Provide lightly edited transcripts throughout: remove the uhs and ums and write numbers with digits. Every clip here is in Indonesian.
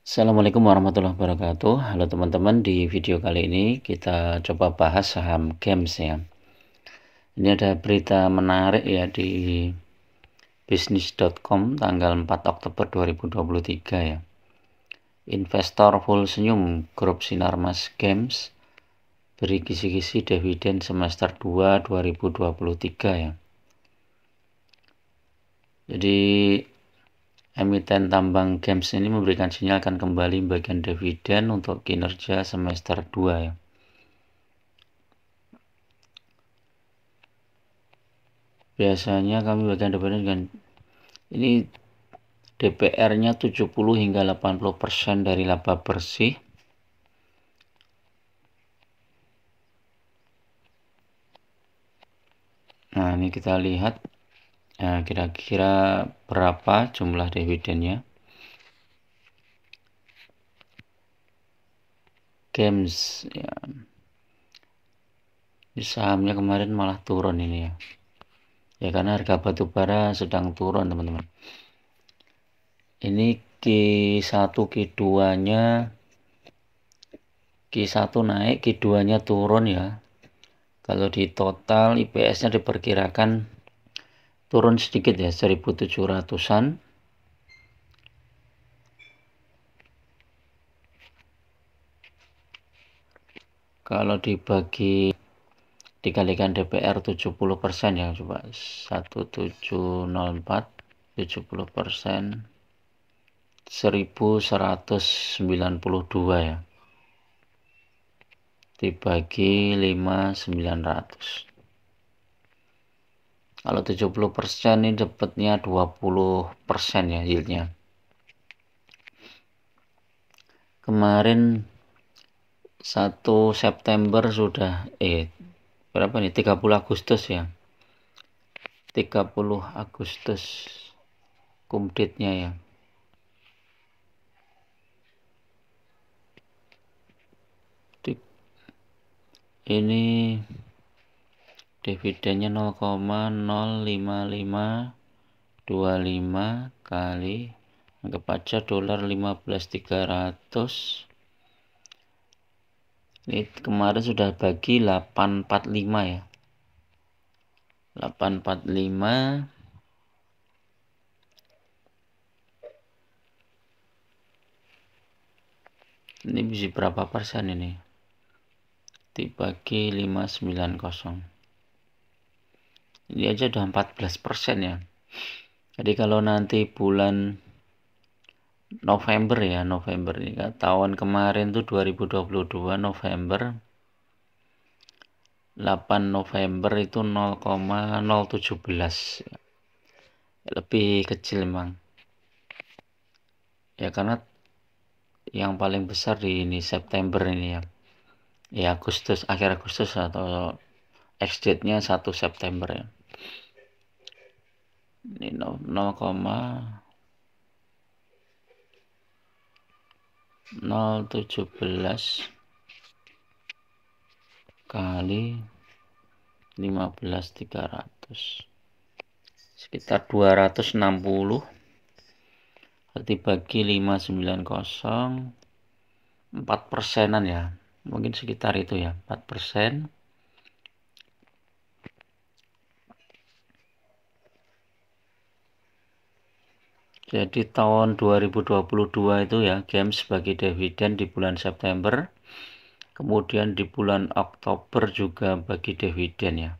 Assalamualaikum warahmatullahi wabarakatuh. Halo teman-teman, di video kali ini kita coba bahas saham GEMS ya. Ini ada berita menarik ya di bisnis.com tanggal 4 Oktober 2023 ya. Investor full senyum, grup Sinarmas GEMS beri kisi-kisi dividen semester 2 2023 ya. Jadi emiten tambang GEMS ini memberikan sinyal akan kembali bagian dividen untuk kinerja semester 2 ya. Biasanya kami bagian dividen dengan ini DPR-nya 70 hingga 80% dari laba bersih. Nah, ini kita lihat kira-kira berapa jumlah dividennya. GEMS ya. Ini sahamnya kemarin malah turun ini ya. Ya karena harga batu bara sedang turun, teman-teman. Ini Q1 Q2-nya Q1 naik, Q2-nya turun ya. Kalau di total IPS-nya diperkirakan turun sedikit ya, 1.700-an. Kalau dikalikan DPR 70% ya, coba 1704 70% 1192 ya, dibagi 5.900. Kalau 70% ini dapatnya 20% ya yieldnya. Kemarin 1 September sudah berapa nih, 30 Agustus ya, 30 Agustus kumditnya ya. Ini dividennya 0,05525 kali, anggap aja dolar 15.300. Ini kemarin sudah bagi 845 ya, 845 ini bisa berapa persen ini, dibagi 590, ini aja udah 14% ya. Jadi kalau nanti bulan November ya, November ini kan tahun kemarin tuh 2022 November, 8 November itu 0,017 lebih kecil memang ya, karena yang paling besar di ini September ini ya, Agustus, akhir Agustus atau ex-date-nya 1 September ya. Ini 0,017 kali 15.300 sekitar 260, dibagi 590, 4%-an ya, mungkin sekitar itu ya, 4%. Jadi tahun 2022 itu ya, GEMS bagi dividen di bulan September, kemudian di bulan Oktober juga bagi dividen ya.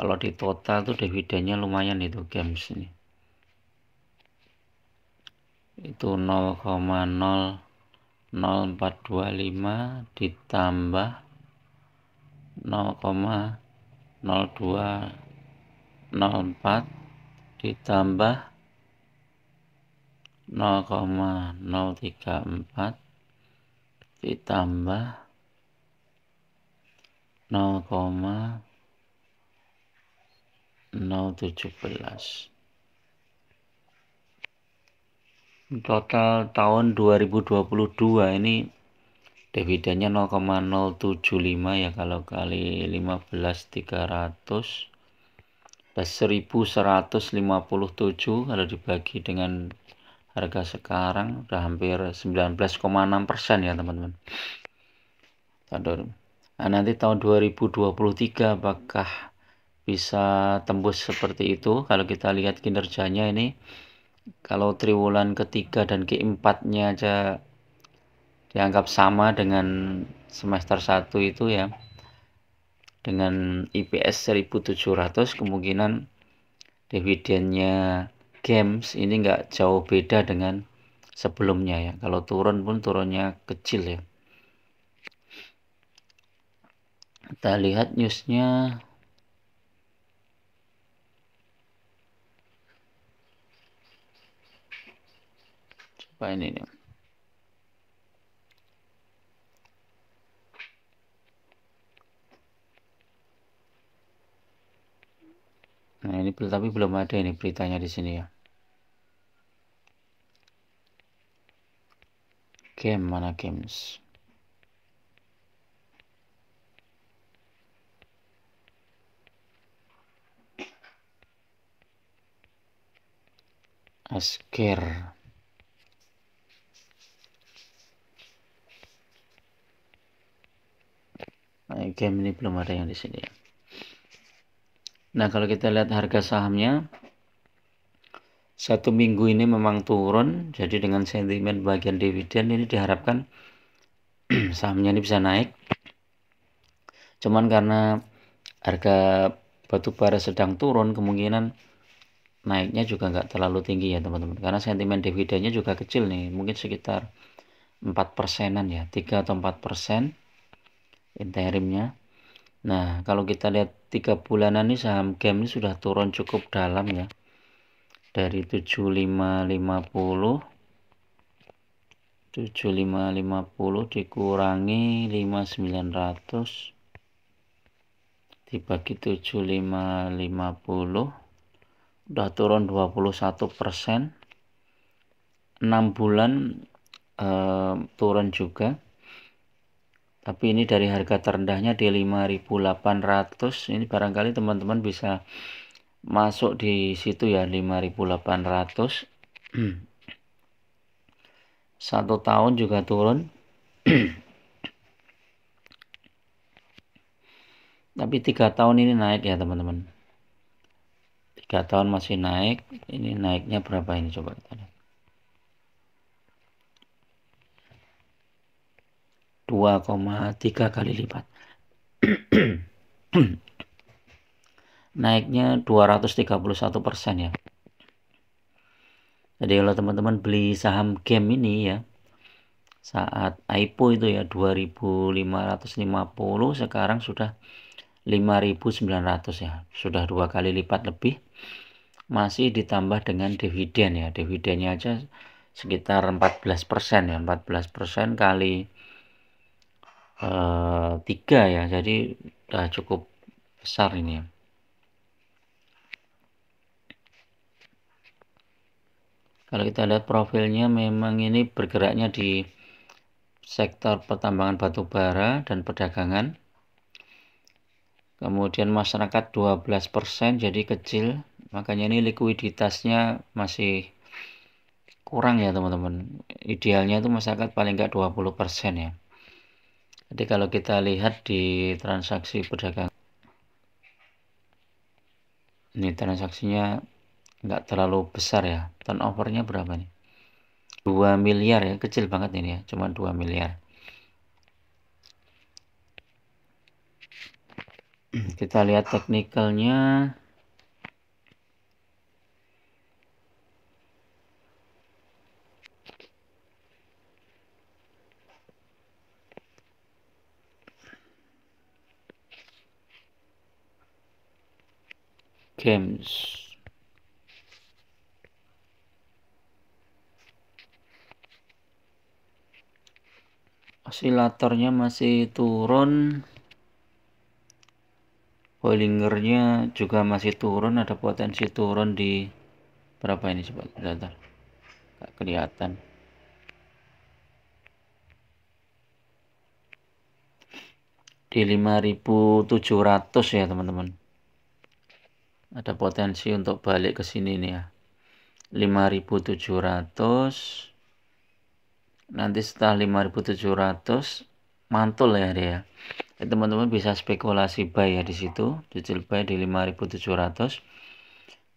Kalau di total tuh dividennya lumayan itu GEMS ini. Itu 0,00425 ditambah 0,0204 ditambah 0,034 ditambah 0,017. Total tahun 2022 ini dividennya 0,075 ya, kalau kali 15.300 plus 1.157 kalau dibagi dengan harga sekarang udah hampir 19,6% ya teman-teman. Nah, nanti tahun 2023 apakah bisa tembus seperti itu? Kalau kita lihat kinerjanya ini, kalau triwulan ketiga dan keempatnya aja dianggap sama dengan semester 1 itu ya, dengan IPS 1700, kemungkinan dividennya Games ini nggak jauh beda dengan sebelumnya ya. Kalau turun pun turunnya kecil ya. Kita lihat newsnya. Coba ini nih. Nah ini tapi belum ada ini beritanya di sini ya. Game mana Games? Asker. Nah, game ini belum ada yang di sini ya. Nah kalau kita lihat harga sahamnya, 1 minggu ini memang turun, jadi dengan sentimen bagian dividen ini diharapkan sahamnya ini bisa naik. Cuman karena harga batubara sedang turun, kemungkinan naiknya juga nggak terlalu tinggi ya teman-teman, karena sentimen dividennya juga kecil nih, mungkin sekitar 4%-an ya, 3 atau 4% interimnya. Nah kalau kita lihat 3 bulanan nih, saham Game ini sudah turun cukup dalam ya, dari 7550 dikurangi 5900 dibagi 7550, udah turun 21%. 6 bulan turun juga, tapi ini dari harga terendahnya di 5.800. Ini barangkali teman-teman bisa masuk di situ ya, 5.800. 1 tahun juga turun. Tapi 3 tahun ini naik ya teman-teman. 3 tahun masih naik. Ini naiknya berapa ini coba kita lihat. 2,3 kali lipat. Naiknya 231% ya. Jadi kalau teman-teman beli saham Game ini ya, saat IPO itu ya 2.550, sekarang sudah 5.900 ya, sudah 2 kali lipat lebih. Masih ditambah dengan dividen ya, dividennya aja sekitar 14% ya, 14% kali 3 ya, jadi udah cukup besar ini ya. Kalau kita lihat profilnya, memang ini bergeraknya di sektor pertambangan batu bara dan perdagangan. Kemudian masyarakat 12%, jadi kecil. Makanya ini likuiditasnya masih kurang ya teman-teman. Idealnya itu masyarakat paling nggak 20% ya. Jadi kalau kita lihat di transaksi perdagangan, ini transaksinya nggak terlalu besar ya. Turnovernya berapa nih? 2 miliar ya, kecil banget ini ya, cuma 2 miliar. Kita lihat teknikalnya. Games. Osilatornya masih turun. Bollingernya juga masih turun, ada potensi turun di berapa ini coba data. Nggak kelihatan. Di 5.700 ya teman-teman. Ada potensi untuk balik ke sini nih ya. 5.700. Nanti setelah 5.700 mantul ya dia. Teman-teman bisa spekulasi buy ya di situ, cicil buy di 5.700.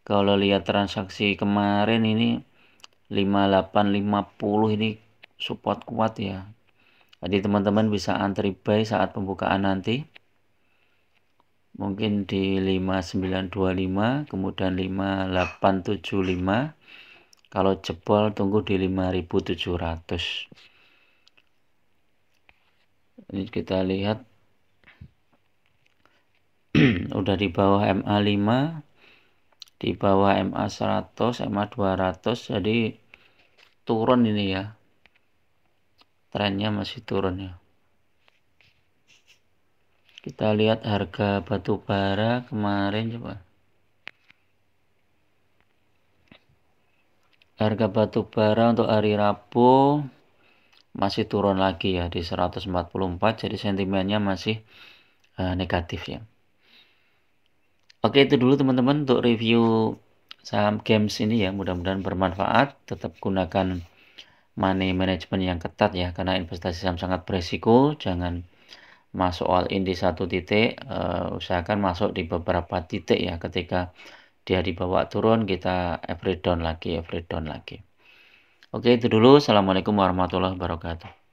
Kalau lihat transaksi kemarin ini 5850 ini support kuat ya. Jadi teman-teman bisa antri buy saat pembukaan nanti. Mungkin di 5925, kemudian 5875. Kalau jebol tunggu di 5.700. Ini kita lihat udah di bawah MA5, di bawah MA100, MA200, jadi turun ini ya. Trennya masih turun ya. Kita lihat harga batu bara kemarin coba. Harga batu bara untuk hari Rabu masih turun lagi ya di 144, jadi sentimennya masih negatif ya. Oke, itu dulu teman-teman untuk review saham games ini ya. Mudah-mudahan bermanfaat. Tetap gunakan money management yang ketat ya, karena investasi saham sangat beresiko. Jangan masuk all in di satu titik, usahakan masuk di beberapa titik ya. Ketika dia dibawa turun, kita average down lagi. Oke, itu dulu. Assalamualaikum warahmatullahi wabarakatuh.